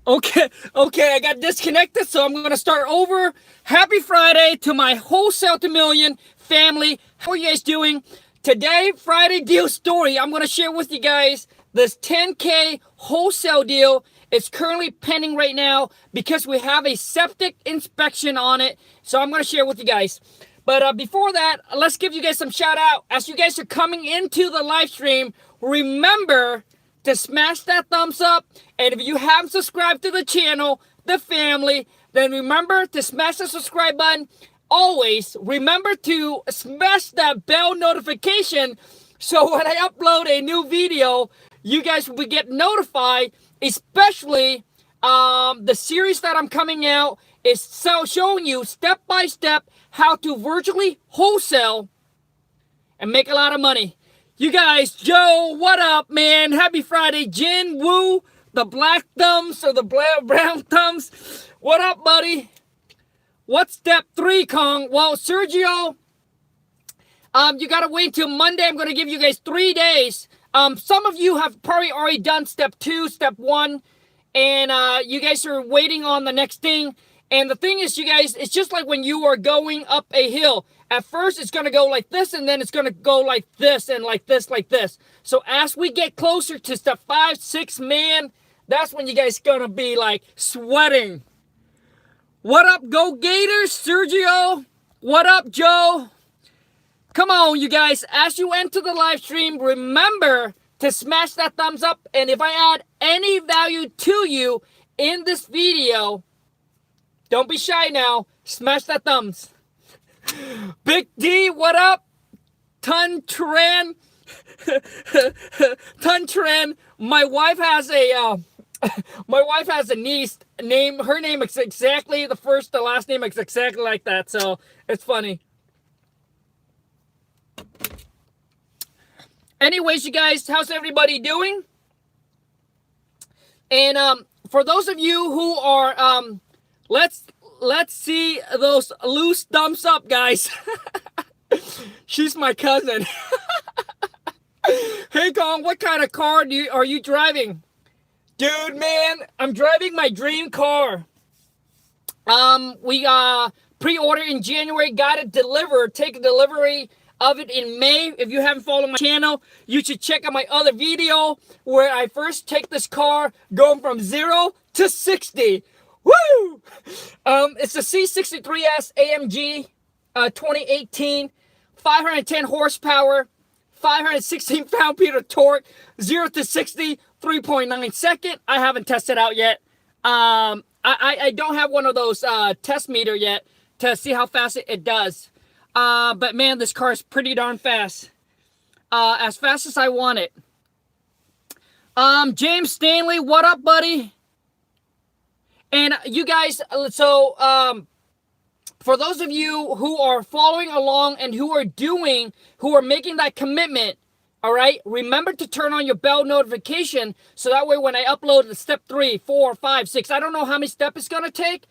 Okay, I got disconnected, so I'm going to start over. Happy Friday to my Wholesale to Million family. How are you guys doing? Today, Friday deal story, I'm going to share with you guys this 10K wholesale deal. It's currently pending right now because we have a septic inspection on it. So I'm going to share with you guys. But before that, let's give you guys some shout out. As you guys are coming into the live stream, remember to smash that thumbs up. And if you haven't subscribed to the channel, the family, then remember to smash the subscribe button. Always remember to smash that bell notification so when I upload a new video, you guys will get notified, especially the series that I'm coming out is showing you step by step how to virtually wholesale and make a lot of money. You guys, Joe, what up, man? Happy Friday. Jin, Woo, the black thumbs or the brown thumbs. What up, buddy? What's step 3, Khang? Well, Sergio, you got to wait till Monday. I'm going to give you guys 3 days. Some of you have probably already done step 2, step 1, and you guys are waiting on the next thing. And the thing is, you guys, it's just like when you are going up a hill. At first, it's going to go like this, and then it's going to go like this, and like this, like this. So as we get closer to step 5, 6, man, that's when you guys going to be like sweating. What up, Go Gators? Sergio? What up, Joe? Come on, you guys. As you enter the live stream, remember to smash that thumbs up. And if I add any value to you in this video, don't be shy now. Smash that thumbs. Big D, what up? Tun Tran. Tun Tran. My wife has a niece name. Her name is exactly the last name is exactly like that. So it's funny. Anyways, you guys, how's everybody doing? And for those of you who are let's see those loose thumbs up, guys. She's my cousin. Hey, Khang, what kind of car are you driving? Dude, man, I'm driving my dream car. We pre-ordered in January, got it delivered, take a delivery of it in May. If you haven't followed my channel, you should check out my other video where I first take this car going from 0 to 60. Woo! It's a C63S AMG 2018, 510 horsepower, 516 pound-feet of torque, 0 to 60, 3.9 second. I haven't tested out yet. I don't have one of those test meter yet to see how fast it does. But man, this car is pretty darn fast. As fast as I want it. James Stanley, what up, buddy? And you guys, so for those of you who are following along and who are making that commitment, all right, remember to turn on your bell notification so that way when I upload the step 3, 4, 5, 6, I don't know how many steps it's going to take,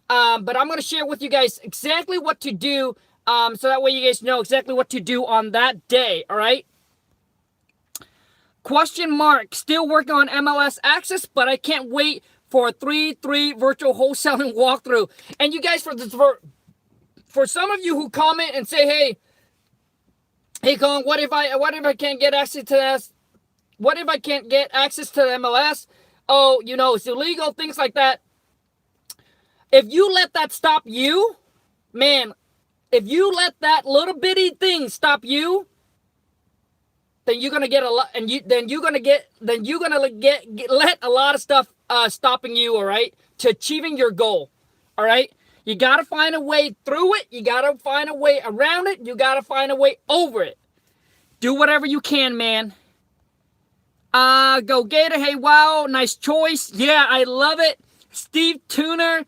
but I'm going to share with you guys exactly what to do so that way you guys know exactly what to do on that day, all right? Question mark, still working on MLS Access, but I can't wait for a 3-3 virtual wholesaling walkthrough. And you guys, for some of you who comment and say, hey, Khang, what if I can't get access to this? What if I can't get access to the MLS? Oh, you know, it's illegal, things like that. If you let that stop you, man, if you let that little bitty thing stop you, then you're gonna get a lot, and you're gonna let a lot of stuff stopping you, all right, to achieving your goal, all right. You gotta find a way through it. You gotta find a way around it. You gotta find a way over it. Do whatever you can, man. Go Gator. Hey, wow, nice choice. Yeah, I love it. Steve Turner.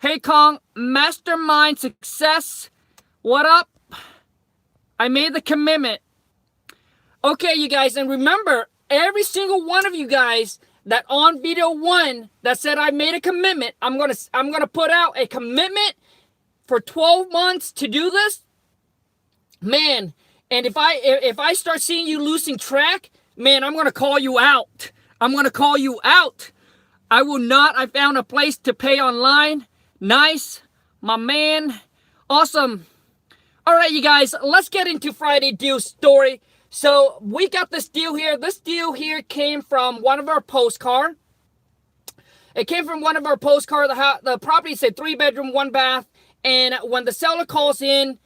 Hey, Khang, Mastermind Success. What up? I made the commitment. Okay, you guys, and remember, every single one of you guys that on video 1 that said I made a commitment, I'm gonna put out a commitment for 12 months to do this, man. And if I start seeing you losing track, man, I'm gonna call you out. I'm going to call you out. I will not. I found a place to pay online. Nice. My man. Awesome. All right, you guys, let's get into Friday deal story. So we got this deal here. This deal here came from one of our postcard. It came from one of our postcard. The property said 3-bedroom, 1 bath. And when the seller calls in,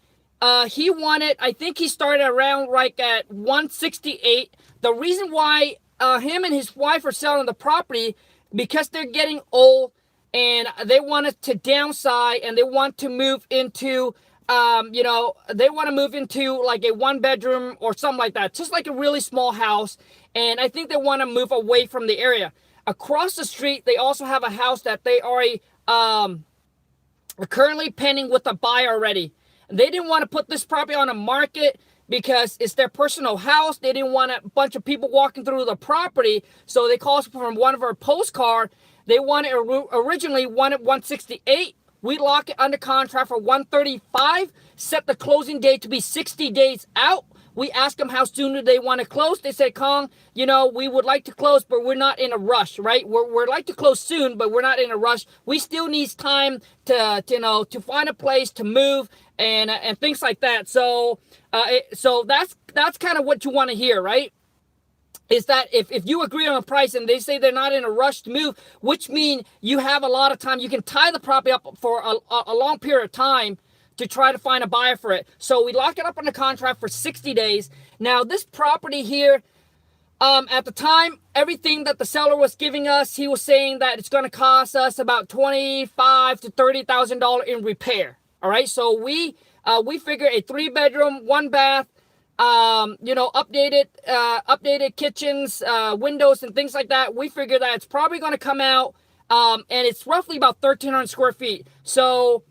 he wanted, I think he started around like at 168. The reason why him and his wife are selling the property, because they're getting old and they wanted to downsize and they want to move into, they want to move into like a 1-bedroom or something like that. Just like a really small house. And I think they want to move away from the area. Across the street, they also have a house that they already are currently pending with a buyer already. They didn't want to put this property on the market because it's their personal house. They didn't want a bunch of people walking through the property. So they called from one of our postcards. They originally wanted 168. We lock it under contract for 135. Set the closing date to be 60 days out. We asked them how soon do they want to close. They said, Khang, we would like to close, but we're not in a rush, right? We're like to close soon, but we're not in a rush. We still need time to find a place to move and things like that. So that's kind of what you want to hear, right? Is that if you agree on a price and they say they're not in a rush to move, which means you have a lot of time, you can tie the property up for a long period of time to try to find a buyer for it. So we lock it up on the contract for 60 days. Now this property here, at the time, everything that the seller was giving us, he was saying that it's going to cost us about $25,000 to $30,000 in repair. All right, so we figure a 3-bedroom, 1 bath, updated kitchens, windows, and things like that. We figure that it's probably going to come out, and it's roughly about 1,300 square feet. So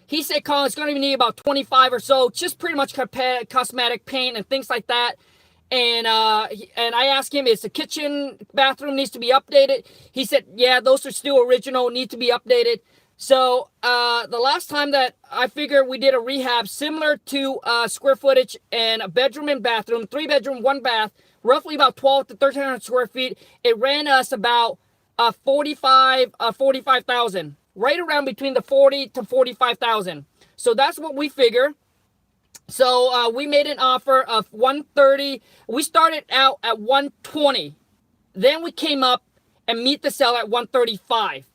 he said, Khang, it's going to need about 25 or so, just pretty much cosmetic paint and things like that. And I asked him, is the kitchen, bathroom needs to be updated? He said, yeah, those are still original, need to be updated. So the last time that I figured we did a rehab similar to square footage and a bedroom and bathroom, 3-bedroom, 1 bath, roughly about 12 to 1,300 square feet, it ran us about 45,000. Right around between the 40 to 45,000. So that's what we figure. So we made an offer of 130. We started out at 120. Then we came up and meet the seller at 135.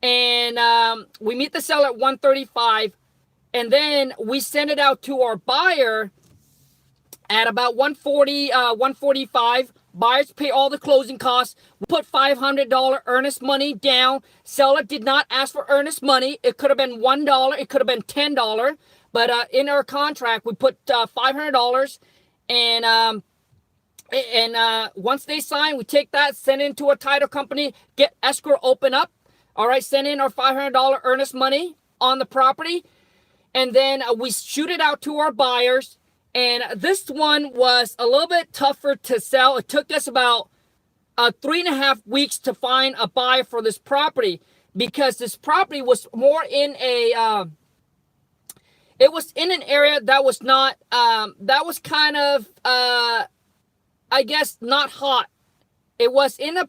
And we meet the seller at 135. And then we send it out to our buyer at about 140, 145. Buyers pay all the closing costs. We put $500 earnest money down. Seller did not ask for earnest money. It could have been $1. It could have been $10. But in our contract, we put $500. And once they sign, we take that, send it into a title company, get escrow open up. All right, send in our $500 earnest money on the property. And then we shoot it out to our buyers. And this one was a little bit tougher to sell. It took us about 3.5 weeks to find a buyer for this property, because this property was more in a, it was in an area that was not, that was kind of, I guess, not hot. It was in an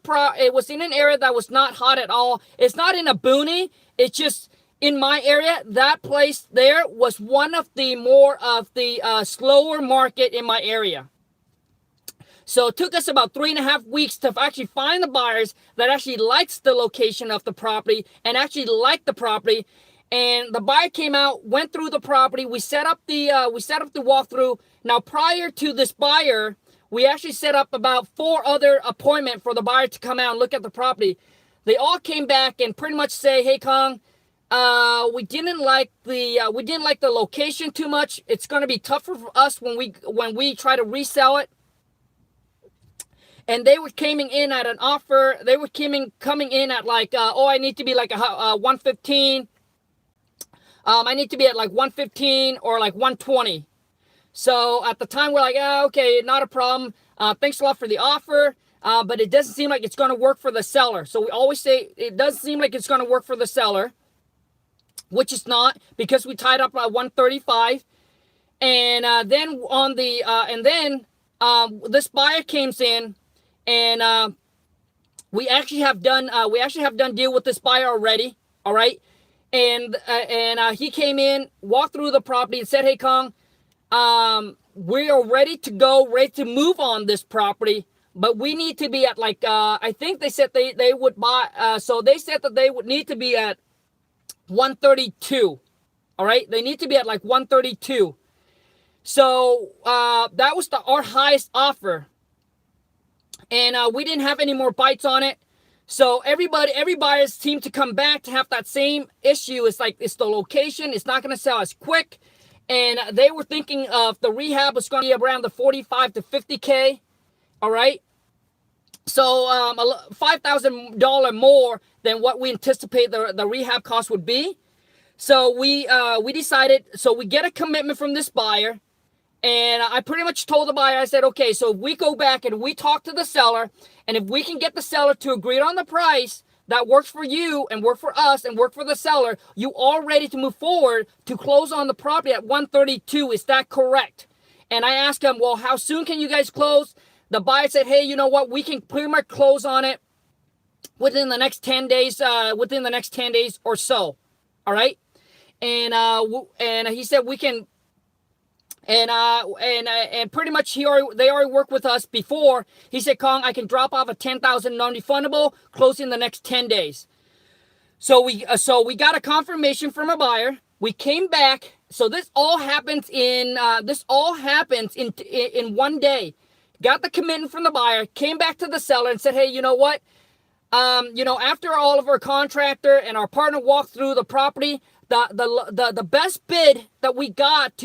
area that was not hot at all. It's not in a boony. It's just, in my area, that place there was one of the more of the slower market in my area. So it took us about 3.5 weeks to actually find the buyers that actually likes the location of the property and actually liked the property. And the buyer came out, went through the property. We set up the walkthrough. Now, prior to this buyer, we actually set up about 4 other appointments for the buyer to come out and look at the property. They all came back and pretty much say, hey, Khang, we didn't like the location too much. It's going to be tougher for us when we try to resell it. And they were coming in at an offer. They were coming in at like, I need to be like a 115. I need to be at like 115 or like 120. So at the time we're like, okay, not a problem. Thanks a lot for the offer. But it doesn't seem like it's going to work for the seller. So we always say it doesn't seem like it's going to work for the seller, which is not, because we tied up at 135. And then this buyer comes in, And we actually have done deal with this buyer already. All right, and he came in, walked through the property, and said, "Hey, Khang, we are ready to go, ready to move on this property, but we need to be at like I think they said they would buy. So they said that they would need to be at 132. All right, they need to be at like 132. So that was our highest offer, and we didn't have any more bites on it. So every buyer seemed to come back to have that same issue. It's like it's the location. It's not going to sell as quick. And they were thinking of the rehab was going to be around the 45 to 50K. All right. So $5,000 more than what we anticipate the rehab cost would be. So we decided, so we get a commitment from this buyer. And I pretty much told the buyer, I said, okay, so if we go back and we talk to the seller, and if we can get the seller to agree on the price that works for you and work for us and work for the seller, you are ready to move forward to close on the property at 132. Is that correct? And I asked him, well, how soon can you guys close? The buyer said, hey, you know what? We can pretty much close on it within the next 10 days, or so. All right. And he said we can. And pretty much they already worked with us before. He said, Khang, I can drop off a $10,000 non-refundable, close in the next 10 days. So we got a confirmation from a buyer. We came back. So this all happens in one day. Got the commitment from the buyer, came back to the seller and said, hey, you know what? After all of our contractor and our partner walked through the property, the best bid that we got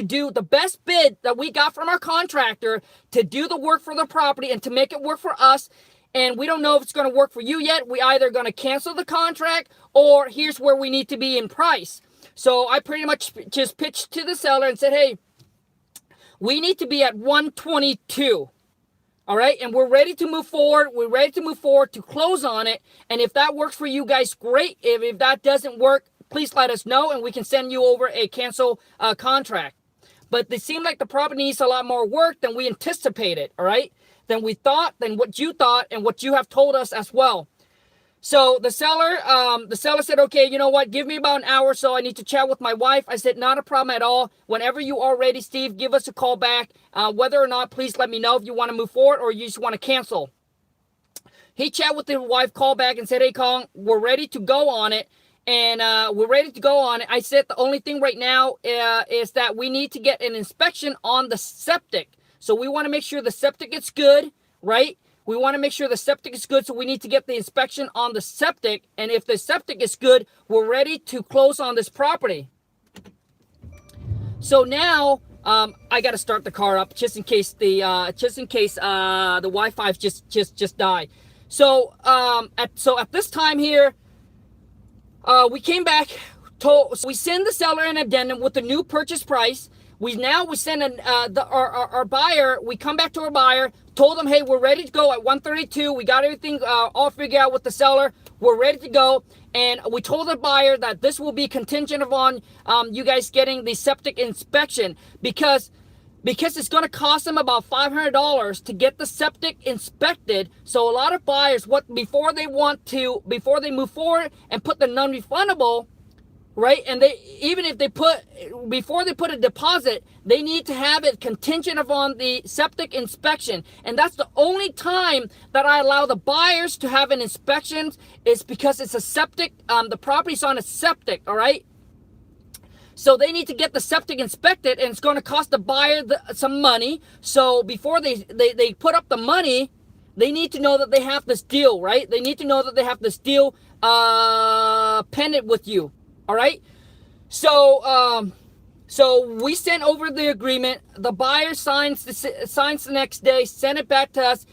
from our contractor to do the work for the property and to make it work for us, and we don't know if it's going to work for you yet. We either going to cancel the contract or here's where we need to be in price. So I pretty much just pitched to the seller and said, hey, we need to be at 122. All right, and we're ready to move forward. We're ready to move forward to close on it. And if that works for you guys, great. If that doesn't work, please let us know and we can send you over a cancel contract. But it seemed like the property needs a lot more work than we anticipated, all right? Than we thought, than what you thought, and what you have told us as well. So the seller said, okay, you know what? Give me about an hour or so. I need to chat with my wife. I said, not a problem at all. Whenever you are ready, Steve, give us a call back. Whether or not, please let me know if you want to move forward or you just want to cancel. He chatted with his wife, called back and said, hey, Khang, we're ready to go on it. And we're ready to go on it. I said the only thing right now is that we need to get an inspection on the septic. So we want to make sure the septic is good, right? We want to make sure the septic is good, so we need to get the inspection on the septic. And if the septic is good, we're ready to close on this property. So now I got to start the car up just in case the Wi-Fi just died. So at this time here, we came back. So we send the seller an addendum with the new purchase price. We send our buyer. We come back to our buyer, told them, hey, we're ready to go at 132. We got everything all figured out with the seller. We're ready to go. And we told the buyer that this will be contingent upon you guys getting the septic inspection because it's going to cost them about $500 to get the septic inspected. So a lot of buyers, before they move forward and put the non-refundable, right? And before they put a deposit, they need to have it contingent upon the septic inspection. And that's the only time that I allow the buyers to have an inspection is because it's a septic, the property's on a septic, all right? So they need to get the septic inspected, and it's going to cost the buyer some money. So before they put up the money, they need to know that they have this deal, right? They need to know that they have this deal pending with you. All right, so we sent over the agreement. The buyer signs the next day, send it back to us.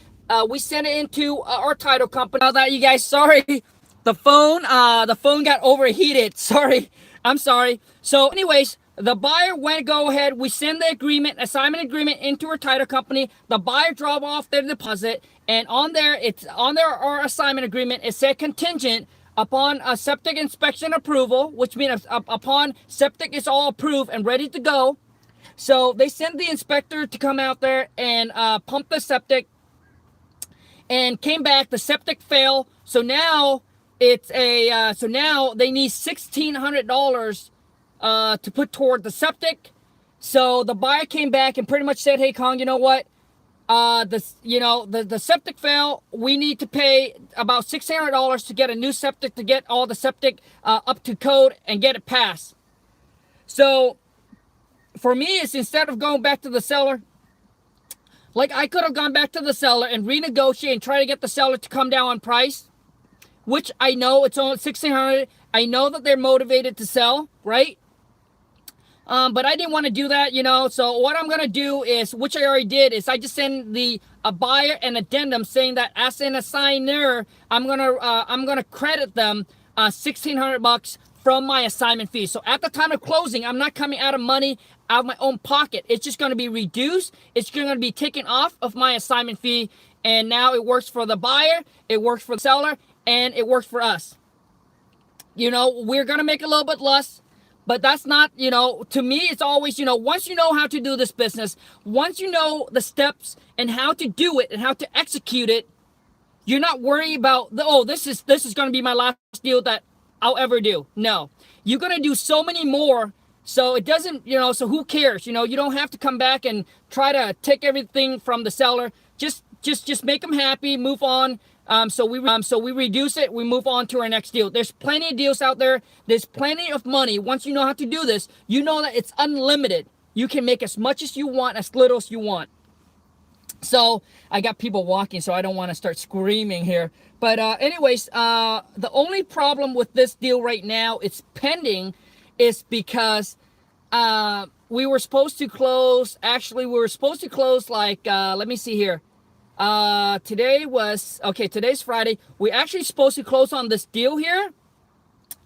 We sent it into our title company. Now that you guys, sorry, the phone got overheated. Sorry, I'm sorry. So, anyways, the buyer go ahead. We send the assignment agreement into our title company. The buyer drop off their deposit, and on our assignment agreement, it said contingent upon a septic inspection approval, which means upon septic is all approved and ready to go. So they send the inspector to come out there and pump the septic. and came back. The septic failed, so now it's a so now they need $1,600 to put toward the septic. So the buyer came back and pretty much said, "Hey, Khang, you know what? The septic fail. We need to pay about $600 to get a new septic, to get all the septic up to code and get it passed." So for me, it's instead of going back to the seller, like I could have gone back to the seller and renegotiate and try to get the seller to come down on price, which I know it's only $1,600. I know that they're motivated to sell, right? But I didn't want to do that, So what I'm gonna do is, which I already did, is I just send a buyer an addendum saying that as an assigner, I'm gonna credit them $1,600 from my assignment fee. So at the time of closing, I'm not coming out of money out of my own pocket. It's just gonna be reduced. It's gonna be taken off of my assignment fee, and now it works for the buyer, it works for the seller, and it works for us. We're gonna make a little bit less. But that's not, to me, it's always, once you know how to do this business, once you know the steps and how to do it and how to execute it, you're not worried about, this is going to be my last deal that I'll ever do. No, you're going to do so many more. So it doesn't, so who cares? You don't have to come back and try to take everything from the seller. Just make them happy, move on. So we reduce it, we move on to our next deal. There's plenty of deals out there. There's plenty of money. Once you know how to do this, you know that it's unlimited. You can make as much as you want, as little as you want. So I got people walking, so I don't want to start screaming here. But anyways, the only problem with this deal right now, it's pending, is because we were supposed to close. Actually, we were supposed to close like, let me see here. Today's Friday. We're actually supposed to close on this deal here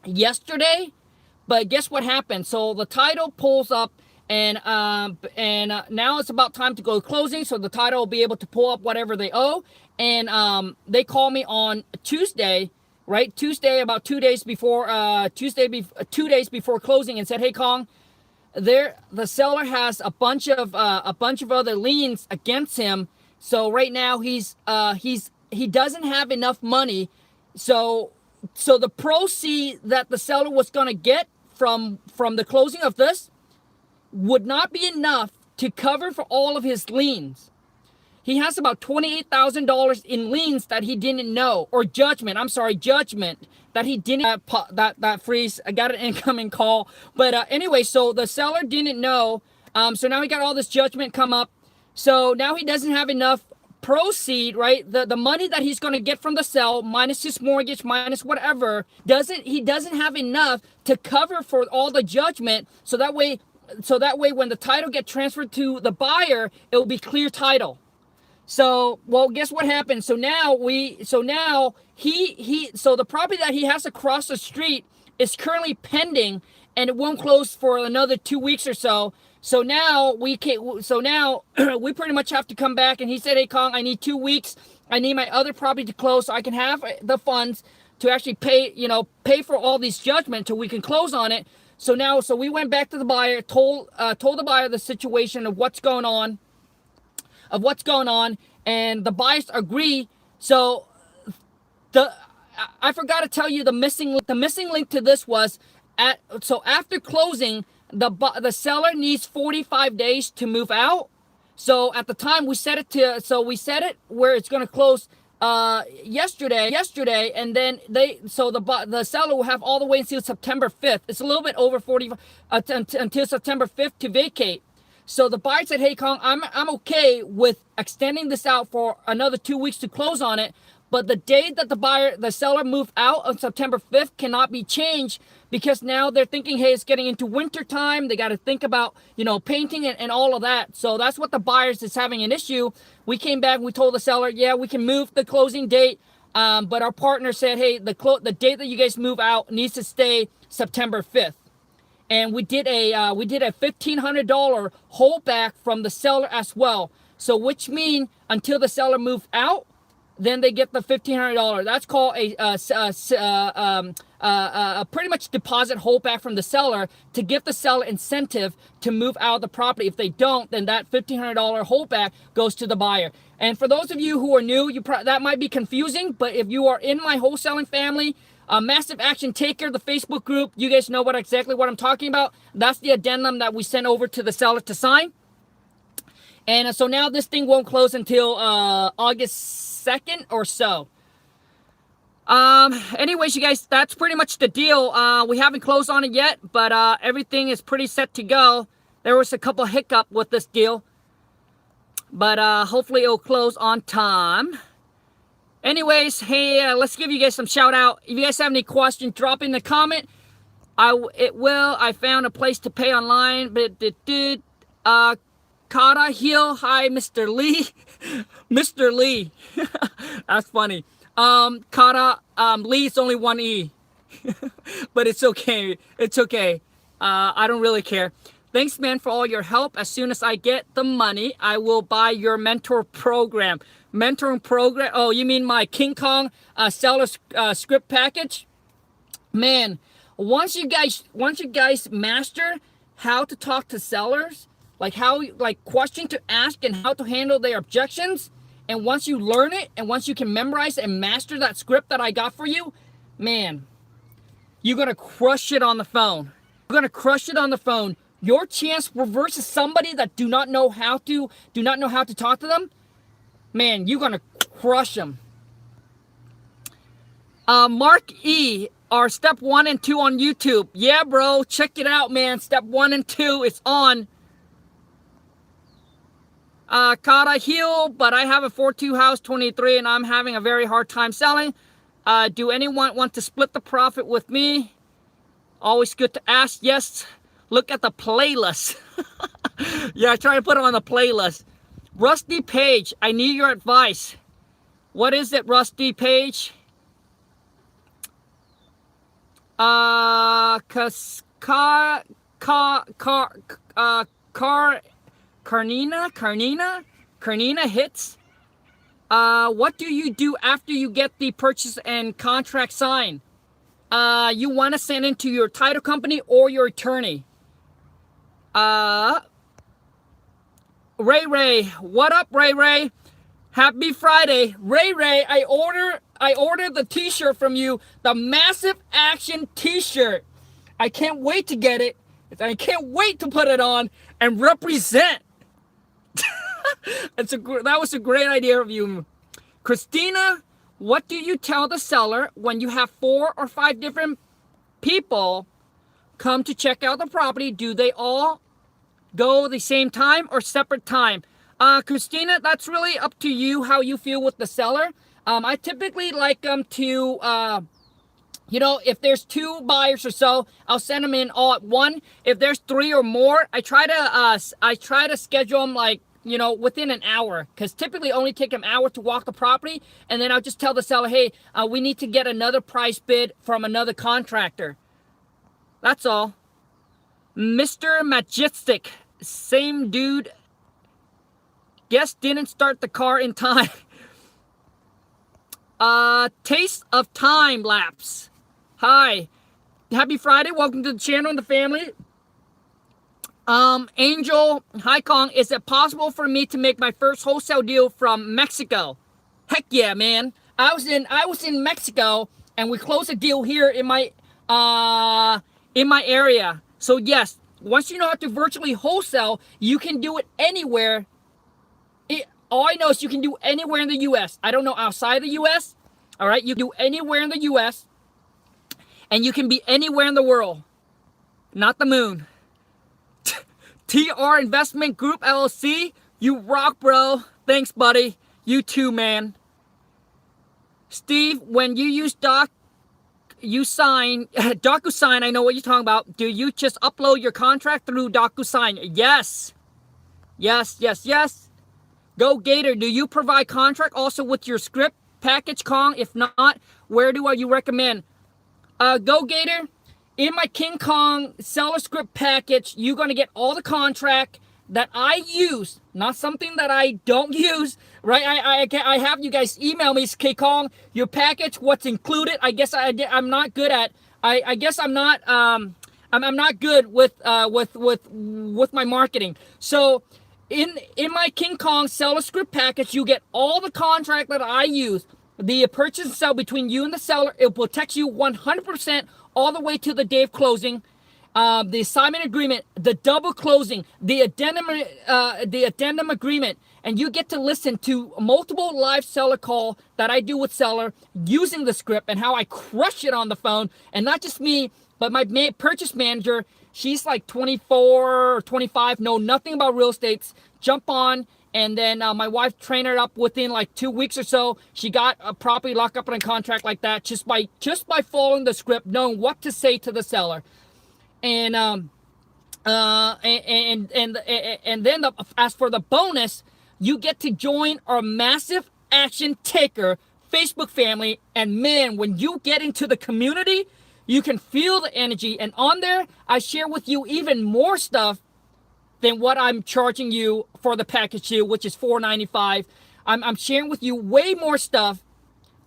yesterday, but guess what happened? So the title pulls up, and now it's about time to go closing, so the title will be able to pull up whatever they owe. And they call me on Tuesday, right? Tuesday, about 2 days before 2 days before closing, and said, "Hey, Khang, the seller has a bunch of other liens against him. So right now he doesn't have enough money. So the proceeds that the seller was gonna get from the closing of this would not be enough to cover for all of his liens. He has about $28,000 in liens that he didn't know, or judgment that he didn't that freeze. I got an incoming call, but anyway, so the seller didn't know. So now he got all this judgment come up. So now he doesn't have enough proceed, right? The money that he's going to get from the sale, minus his mortgage, minus whatever, he doesn't have enough to cover for all the judgment. So that way when the title gets transferred to the buyer, it will be clear title. So, well, guess what happened? So now the property that he has across the street is currently pending, and it won't close for another 2 weeks or so. So now we pretty much have to come back, and he said, "Hey, Khang, I need 2 weeks. I need my other property to close so I can have the funds to actually pay for all these judgments till we can close on it." So we went back to the buyer, told the buyer the situation of what's going on, and the buyers agree. So I forgot to tell you the missing link to this was after closing, the seller needs 45 days to move out. So at the time we set it where it's going to close yesterday, and then the seller will have all the way until September 5th. It's a little bit over 45 until September 5th to vacate. So the buyer said, "Hey, Khang, I'm okay with extending this out for another 2 weeks to close on it, but the date that the seller moved out on September 5th cannot be changed, because now they're thinking, hey, it's getting into winter time. They got to think about, painting and all of that." So that's what the buyers is having an issue. We came back, we told the seller, yeah, we can move the closing date. But our partner said, hey, the date that you guys move out needs to stay September 5th. And we did a $1,500 holdback from the seller as well. So which means until the seller moved out, then they get the $1,500. That's called a pretty much deposit holdback from the seller to give the seller incentive to move out of the property. If they don't, then that $1,500 holdback goes to the buyer. And for those of you who are new, that might be confusing, but if you are in my wholesaling family, Massive Action Taker, the Facebook group, you guys know exactly what I'm talking about. That's the addendum that we sent over to the seller to sign. And so now this thing won't close until August 2nd or so. Anyways, you guys, that's pretty much the deal. We haven't closed on it yet, but everything is pretty set to go. There was a couple hiccup with this deal, but hopefully it'll close on time. Anyways, hey, let's give you guys some shout out. If you guys have any questions, drop in the comment. I found a place to pay online, but it did. Kata Hill, hi, Mr. Lee. Mr. Lee. That's funny. Kata, Lee, it's only one E. But it's okay. It's okay. I don't really care. Thanks, man, for all your help. As soon as I get the money, I will buy your mentor program. Mentoring program? Oh, you mean my King Kong seller script package? Man, once you guys master how to talk to sellers, like question to ask and how to handle their objections, and once you learn it, and once you can memorize and master that script that I got for you, man, you're gonna crush it on the phone. You're gonna crush it on the phone. Your chance versus somebody that do not know how to talk to them, man, you're gonna crush them. Mark E, our step 1 and 2 on YouTube. Yeah, bro, check it out, man. Step 1 and 2 is on. Kata Hill, but I have a 4-2 house, 23, and I'm having a very hard time selling. Do anyone want to split the profit with me? Always good to ask. Yes. Look at the playlist. Yeah, I try to put it on the playlist. Rusty Page, I need your advice. What is it, Rusty Page? Karnina hits. What do you do after you get the purchase and contract signed? You want to send it to your title company or your attorney. Ray, what up, Ray? Happy Friday. Ray, I ordered the t-shirt from you, the Massive Action t-shirt. I can't wait to get it. I can't wait to put it on and represent. That was a great idea of you. Christina, what do you tell the seller when you have 4 or 5 different people come to check out the property? Do they all go the same time or separate time? Christina, that's really up to you how you feel with the seller. I typically like them to, if there's 2 buyers or so, I'll send them in all at one. If there's 3 or more, I try to schedule them within an hour, because typically only take an hour to walk the property, and then I'll just tell the seller, hey, we need to get another price bid from another contractor. That's all. Mr. Majestic, same dude. Guess didn't start the car in time. Taste of Time Lapse. Hi. Happy Friday. Welcome to the channel and the family. Angel, hi Kong. Is it possible for me to make my first wholesale deal from Mexico? Heck yeah, man. I was in Mexico and we closed a deal here in my area. So yes, once you know how to virtually wholesale, you can do it anywhere. All I know is you can do anywhere in the U.S. I don't know outside the U.S. All right, you can do anywhere in the U.S. and you can be anywhere in the world, not the moon. TR Investment Group LLC, you rock, bro. Thanks, buddy. You too, man. Steve, when you use DocuSign, I know what you're talking about. Do you just upload your contract through DocuSign? Yes. Yes. Go Gator, do you provide contract also with your script package, Kong? If not, where do you recommend? Go Gator, in my King Kong seller script package, you're going to get all the contract, that I use, not something that I don't use, right? I have you guys email me, okay, Khang, your package, what's included. I guess I'm not good at, I guess I'm not, I'm not good with my marketing. So in my King Kong seller script package, you get all the contract that I use, the purchase and sell between you and the seller. It protects you 100% all the way to the day of closing. The assignment agreement, the double closing, the addendum agreement, and you get to listen to multiple live seller call that I do with seller using the script and how I crush it on the phone. And not just me, but my purchase manager. She's like 24 or 25, know nothing about real estate. Jump on. And then my wife trained her up within like 2 weeks or so. She got a property locked up in a contract like that just by following the script, knowing what to say to the seller. And then as for the bonus, you get to join our massive action taker Facebook family. And man, when you get into the community, you can feel the energy. And on there, I share with you even more stuff than what I'm charging you for the package deal, which is $495. I'm sharing with you way more stuff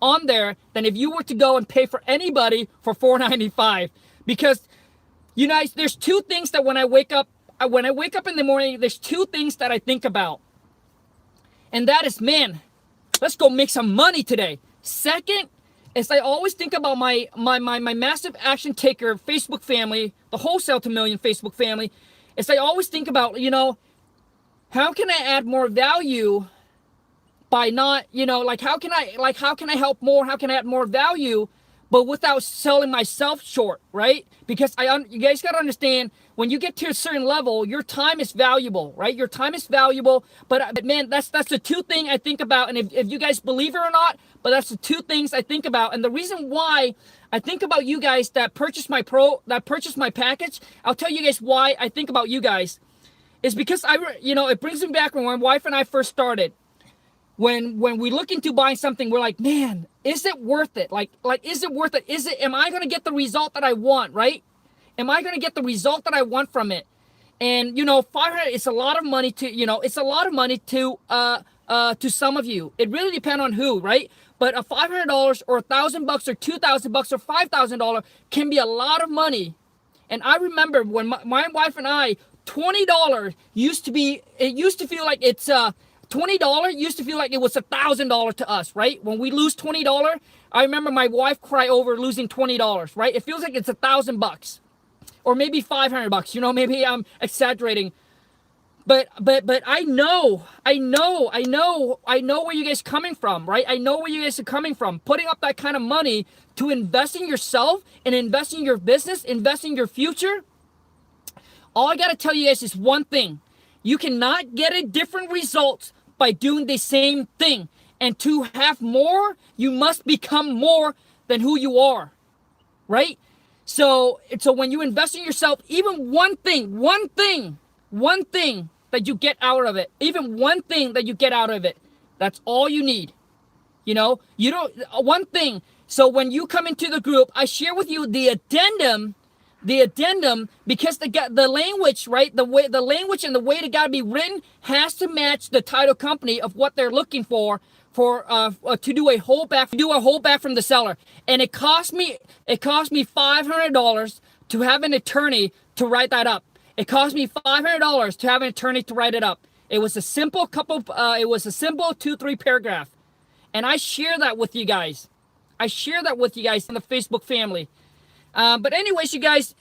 on there than if you were to go and pay for anybody for $495. Because you guys, there's two things that when I wake up in the morning, there's two things that I think about. And that is, man, let's go make some money today. Second is I always think about my massive action taker Facebook family, the Wholesale to Million Facebook family. Is I always think about, how can I add more value by not, like how can I help more? How can I add more value, but without selling myself short, right? Because you guys got to understand, when you get to a certain level, your time is valuable, right? Your time is valuable, but man, that's the two things I think about. And if you guys believe it or not, but that's the two things I think about. And the reason why I think about you guys that purchase my package, I'll tell you guys why I think about you guys, is because it brings me back when my wife and I first started. When we look into buying something, we're like, man, is it worth it? Like, is it worth it? Am I going to get the result that I want, right? Am I going to get the result that I want from it? And, $500 is a lot of money to some of you. It really depends on who, right? But a $500 or $1,000 or $2,000 or $5,000 can be a lot of money. And I remember when my wife and I, $20 used to feel like it's $20 used to feel like it was $1,000 to us, right? When we lose $20, I remember my wife cry over losing $20, right? It feels like it's $1,000 or maybe $500. Maybe I'm exaggerating, but I know where you guys coming from, right? I know where you guys are coming from. Putting up that kind of money to invest in yourself and invest in your business, invest in your future. All I got to tell you guys is one thing. You cannot get a different result by doing the same thing. And to have more, you must become more than who you are, right? So when you invest in yourself, even one thing that you get out of it, even one thing that you get out of it, that's all you need. You don't, one thing. So when you come into the group, I share with you the addendum, because the language, right? The language and the way it got to be written has to match the title company of what they're looking for to do a holdback from the seller. And it cost me $500 to have an attorney to write that up. It cost me $500 to have an attorney to write it up. It was a simple 2-3 paragraph. And I share that with you guys. in the Facebook family. But anyways, you guys,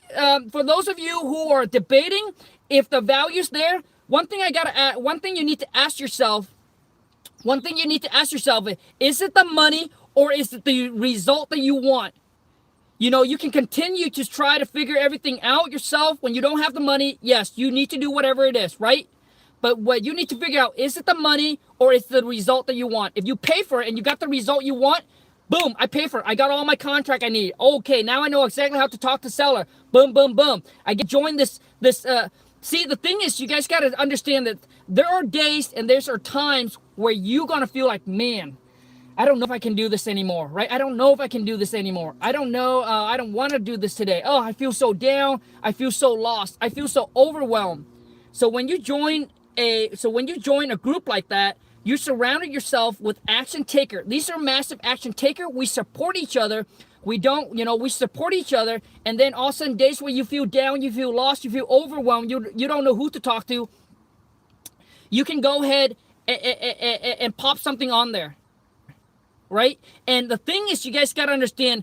for those of you who are debating if the value's there, one thing you need to ask yourself, is it the money or is it the result that you want? You can continue to try to figure everything out yourself. When you don't have the money, yes, you need to do whatever it is, right? But what you need to figure out, is it the money or is it the result that you want? If you pay for it and you got the result you want, boom, I pay for it. I got all my contract I need. Okay, now I know exactly how to talk to seller. Boom, boom, boom. I get join this. See, the thing is, you guys got to understand that there are days and there are times where you're going to feel like, man, I don't know if I can do this anymore, right? I don't know if I can do this anymore. I don't know. I don't want to do this today. Oh, I feel so down. I feel so lost. I feel so overwhelmed. So when you join a group like that, you surrounded yourself with action taker. These are massive action taker. We support each other. We don't, we support each other. And then all of a sudden, days where you feel down, you feel lost, you feel overwhelmed, you don't know who to talk to, you can go ahead and pop something on there, right? And the thing is, you guys got to understand,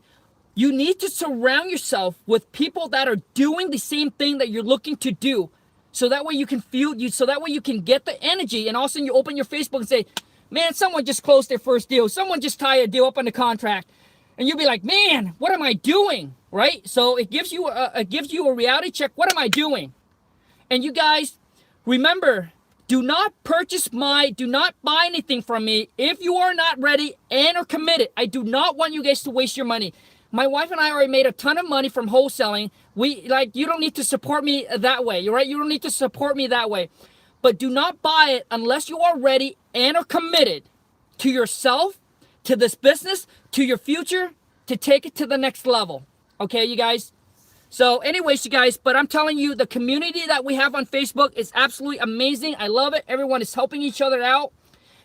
you need to surround yourself with people that are doing the same thing that you're looking to do. So that way you can so that way you can get the energy, and all of a sudden you open your Facebook and say, man, someone just closed their first deal. Someone just tied a deal up on the contract. And you'll be like, man, what am I doing? Right? So it gives you a reality check. What am I doing? And you guys, remember, do not buy anything from me if you are not ready and are committed. I do not want you guys to waste your money. My wife and I already made a ton of money from wholesaling. You don't need to support me that way, right? You don't need to support me that way. But do not buy it unless you are ready and are committed to yourself, to this business, to your future, to take it to the next level. Okay, you guys? So anyways, you guys, but I'm telling you, the community that we have on Facebook is absolutely amazing. I love it. Everyone is helping each other out.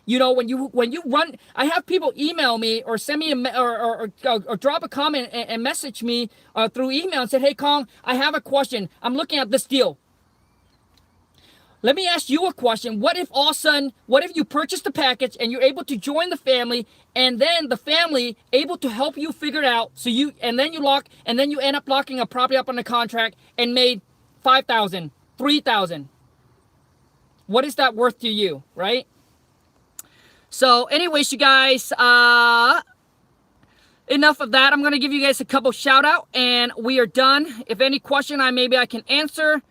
When you run, I have people email me or send me or drop a comment and message me through email and say, hey, Khang, I have a question. I'm looking at this deal. Let me ask you a question. What if you purchase the package and you're able to join the family, and then the family able to help you figure it out, and then you end up locking a property up on the contract and made $5,000, $3,000. What is that worth to you, right? So anyways, you guys, enough of that. I'm going to give you guys a couple shout out and we are done. If any question maybe I can answer.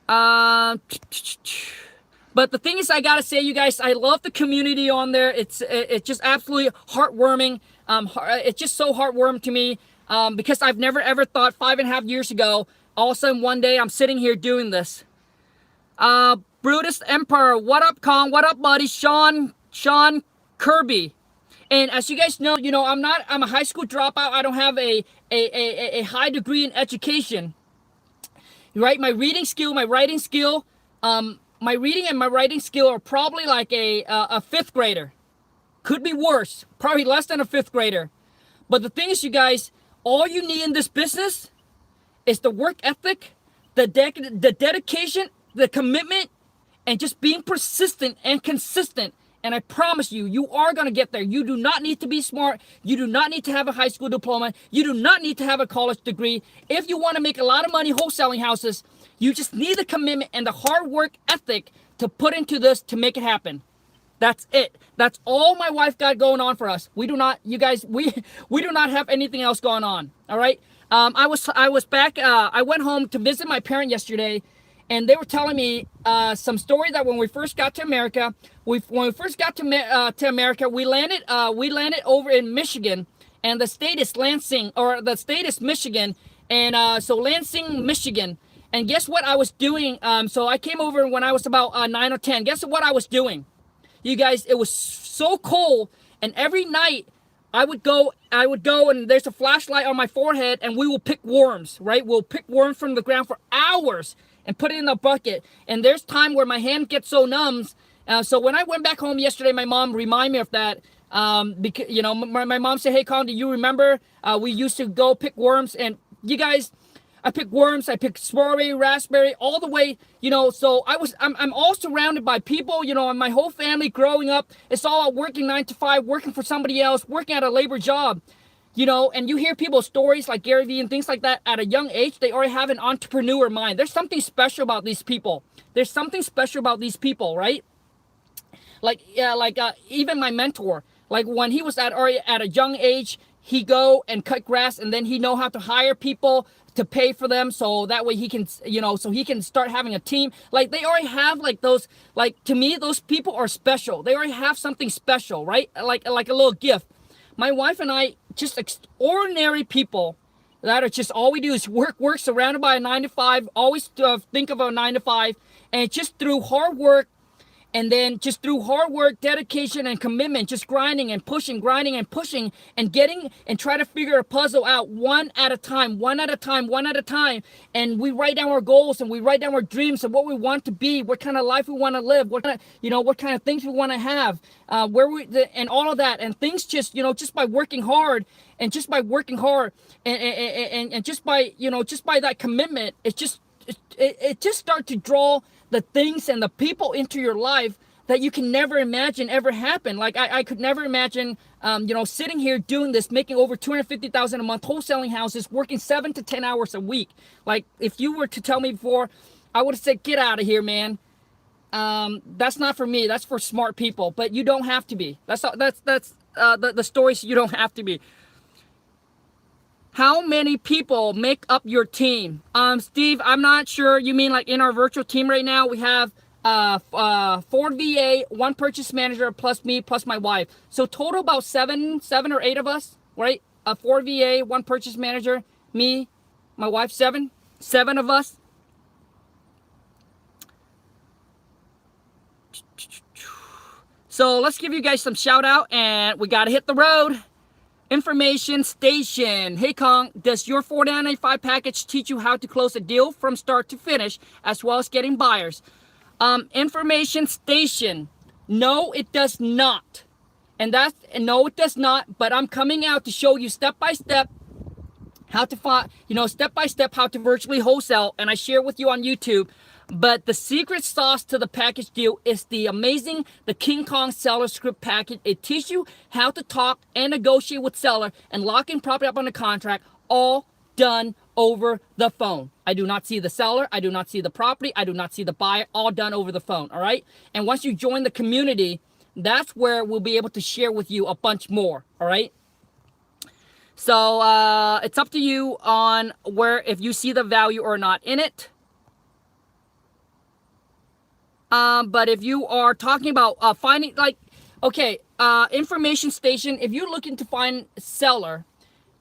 But the thing is, I got to say, you guys, I love the community on there. It's just absolutely heartwarming. It's just so heartwarming to me because I've never ever thought 5.5 years ago, all of a sudden one day I'm sitting here doing this. Brutus Emperor, what up, Khang? What up, buddy? Sean Kirby. And as you guys know, I'm a high school dropout. I don't have a high degree in education. Right? My reading skill, my writing skill, my reading and my writing skill are probably like a fifth grader. Could be worse. Probably less than a fifth grader. But the thing is, you guys, all you need in this business is the work ethic, the dedication, the commitment, and just being persistent and consistent. And I promise you, you are going to get there. You do not need to be smart. You do not need to have a high school diploma. You do not need to have a college degree. If you want to make a lot of money wholesaling houses, you just need the commitment and the hard work ethic to put into this to make it happen. That's it. That's all my wife got going on for us. We do not, you guys, we do not have anything else going on. All right. I was back. I went home to visit my parent yesterday. And they were telling me some story that when we first got to America, we landed over in Michigan, and the state is Lansing, or the state is Michigan, and so Lansing, Michigan. And guess what I was doing? So I came over when I was about 9 or 10. Guess what I was doing? You guys, it was so cold, and every night I would go, and there's a flashlight on my forehead, and we will pick worms, right? We'll pick worms from the ground for hours and put it in a bucket. And there's time where my hand gets so numb. So when I went back home yesterday, my mom reminded me of that. Because my mom said, "Hey, Khang, do you remember we used to go pick worms?" And you guys, I picked worms, I picked strawberry, raspberry, all the way. So I'm all surrounded by people. And my whole family growing up, it's all working 9 to 5, working for somebody else, working at a labor job. And you hear people's stories like Gary Vee and things like that at a young age. They already have an entrepreneur mind. There's something special about these people. There's something special about these people, right? Even my mentor, like when he was at a young age, he go and cut grass, and then he know how to hire people to pay for them, so that way he can, so he can start having a team. Like they already have like those, like to me, those people are special. They already have something special, right? Like a little gift. My wife and I, just extraordinary people that are just, all we do is work, surrounded by a 9 to 5, always think of a 9 to 5, and just through hard work And then just through hard work, dedication, and commitment, just grinding and pushing, and getting and try to figure a puzzle out one at a time, And we write down our goals and we write down our dreams and what we want to be, what kind of life we want to live, what kind of, what kind of things we want to have, and all of that. And things just, just by working hard and just by just by, just by that commitment, it just start to draw the things and the people into your life that you can never imagine ever happen. Like I could never imagine, sitting here doing this, making over $250,000 a month, wholesaling houses, working 7 to 10 hours a week. Like if you were to tell me before, I would have said, get out of here, man. That's not for me. That's for smart people, but you don't have to be. That's the stories. You don't have to be. How many people make up your team? Steve, I'm not sure. You mean like in our virtual team right now, we have 4 VA, 1 purchase manager, plus me, plus my wife. So total about 7 or 8 of us, right? 4 VA, 1 purchase manager, me, my wife, 7 of us. So let's give you guys some shout out, and we got to hit the road. Information station. Hey Khang, does your $49.95 package teach you how to close a deal from start to finish, as well as getting buyers? Information station. No, it does not. No, it does not. But I'm coming out to show you step by step how to find, step by step how to virtually wholesale, and I share with you on YouTube. But the secret sauce to the package deal is the King Kong seller script package. It teaches you how to talk and negotiate with seller and lock in property up on the contract, all done over the phone. I do not see the seller. I do not see the property. I do not see the buyer. All done over the phone, all right? And once you join the community, that's where we'll be able to share with you a bunch more, all right? So it's up to you on if you see the value or not in it. But if you are talking about finding, information station, if you're looking to find seller,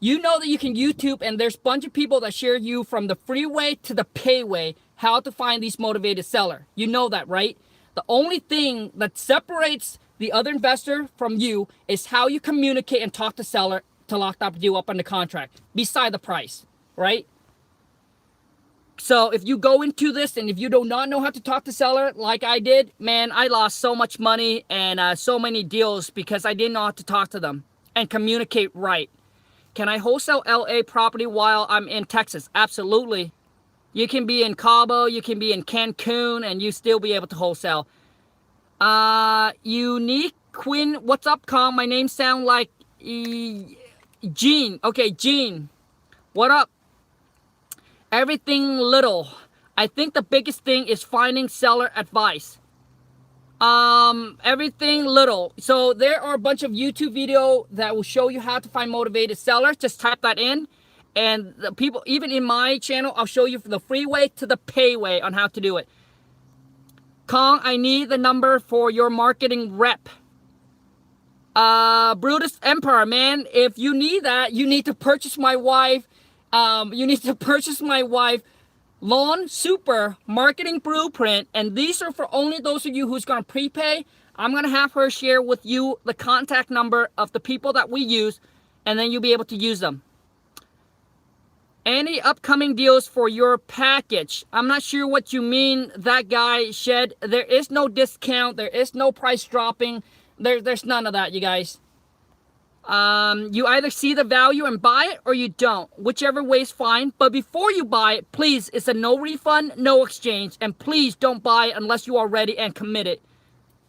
you know that you can YouTube, and there's a bunch of people that share you from the freeway to the payway how to find these motivated seller. You know that, right? The only thing that separates the other investor from you is how you communicate and talk to seller to lock that deal up on the contract, beside the price, right? So if you go into this and if you do not know how to talk to seller like I did, man, I lost so much money and so many deals because I didn't know how to talk to them and communicate right. Can I wholesale LA property while I'm in Texas? Absolutely. You can be in Cabo, you can be in Cancun, and you still be able to wholesale. Unique Quinn, what's up, Khang? My name sound like Gene. Okay, Gene, what up? Everything little. I think the biggest thing is finding seller advice. Everything little. So there are a bunch of YouTube video that will show you how to find motivated sellers. Just type that in, and the people, even in my channel, I'll show you from the freeway to the payway on how to do it. Khang, I need the number for your marketing rep. Brutus Emperor, man, if you need that, you need to purchase my wife. Lawn Super Marketing Blueprint, and these are for only those of you who's going to prepay. I'm going to have her share with you the contact number of the people that we use, and then you'll be able to use them. Any upcoming deals for your package? I'm not sure what you mean, that guy, Shed. There is no discount. There is no price dropping. There's none of that, you guys. You either see the value and buy it or you don't. Whichever way is fine. But before you buy it, please, it's a no refund, no exchange. And please don't buy it unless you are ready and committed.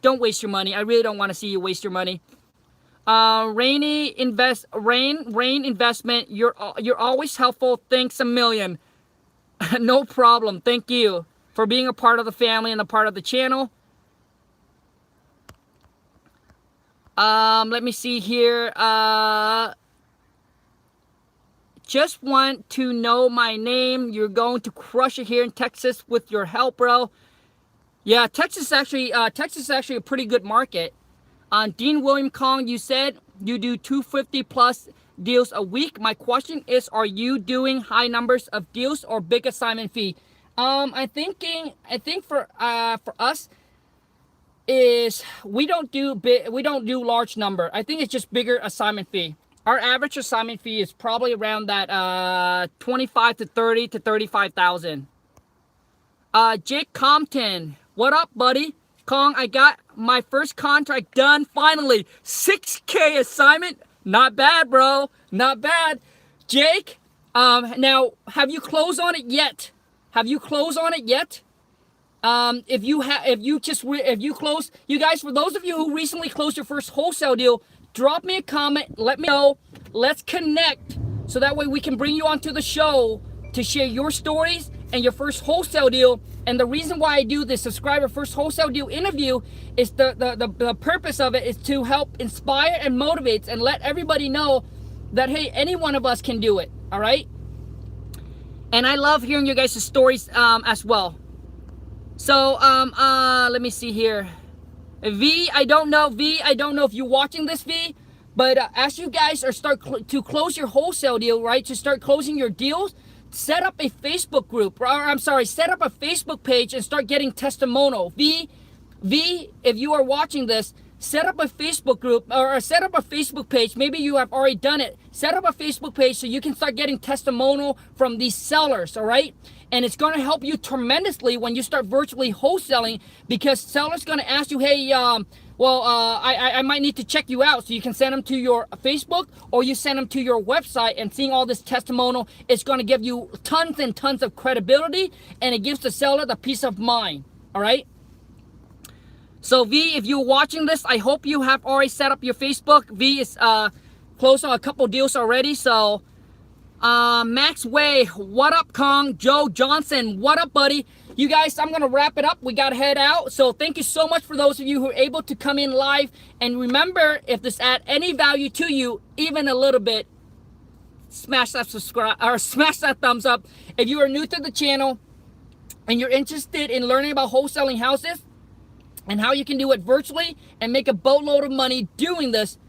Don't waste your money. I really don't want to see you waste your money. Rain investment. You're always helpful. Thanks a million. No problem. Thank you for being a part of the family and a part of the channel. Let me see here. Just want to know my name. You're going to crush it here in Texas with your help, bro. Yeah, Texas is actually a pretty good market. Dean William Khang, you said you do 250 plus deals a week. My question is, are you doing high numbers of deals or big assignment fee? I think for us, is we don't do large number. I think it's just bigger assignment fee. Our average assignment fee is probably around that 25 to 30 to 35,000. Jake Compton, what up, buddy? Kong, I got my first contract done finally. 6K assignment. Not bad, bro. Not bad. Jake, now have you closed on it yet? Have you closed on it yet? If you close, you guys, for those of you who recently closed your first wholesale deal, drop me a comment, let me know, let's connect, so that way we can bring you onto the show to share your stories and your first wholesale deal. And the reason why I do this subscriber first wholesale deal interview is the purpose of it is to help inspire and motivate and let everybody know that, hey, any one of us can do it, all right? And I love hearing you guys' stories as well. So, let me see here. V, I don't know if you're watching this, V, but as you guys are to close your wholesale deal, right, to start closing your deals, set up a Facebook group, set up a Facebook page and start getting testimonial. V, if you are watching this, set up a Facebook group or set up a Facebook page. Maybe you have already done it. Set up a Facebook page so you can start getting testimonial from these sellers, all right? And it's going to help you tremendously when you start virtually wholesaling, because sellers going to ask you, hey, I might need to check you out. So you can send them to your Facebook or you send them to your website, and seeing all this testimonial, it's going to give you tons and tons of credibility, and it gives the seller the peace of mind, all right? So V, if you're watching this, I hope you have already set up your Facebook. V is close on a couple deals already. So Max Way, what up, Kong? Joe Johnson, what up, buddy? You guys, I'm gonna wrap it up. We gotta head out. So thank you so much for those of you who are able to come in live. And remember, if this add any value to you, even a little bit, smash that subscribe or smash that thumbs up. If you are new to the channel and you're interested in learning about wholesaling houses and how you can do it virtually and make a boatload of money doing this,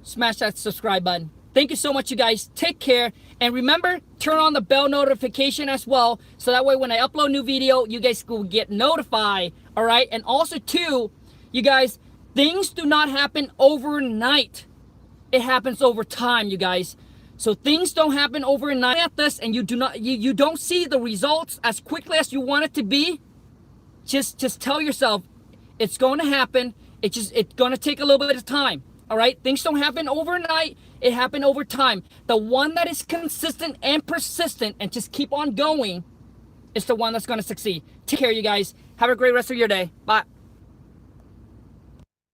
smash that subscribe button. Thank you so much, you guys. Take care. And remember, turn on the bell notification as well, so that way when I upload new video, you guys will get notified, all right? And also, too, you guys, things do not happen overnight. It happens over time, you guys. So things don't happen overnight at this, and you don't see the results as quickly as you want it to be. Just tell yourself, it's going to happen. It's going to take a little bit of time. All right, things don't happen overnight. It happened over time. The one that is consistent and persistent and just keep on going is the one that's going to succeed. Take care, you guys. Have a great rest of your day. Bye.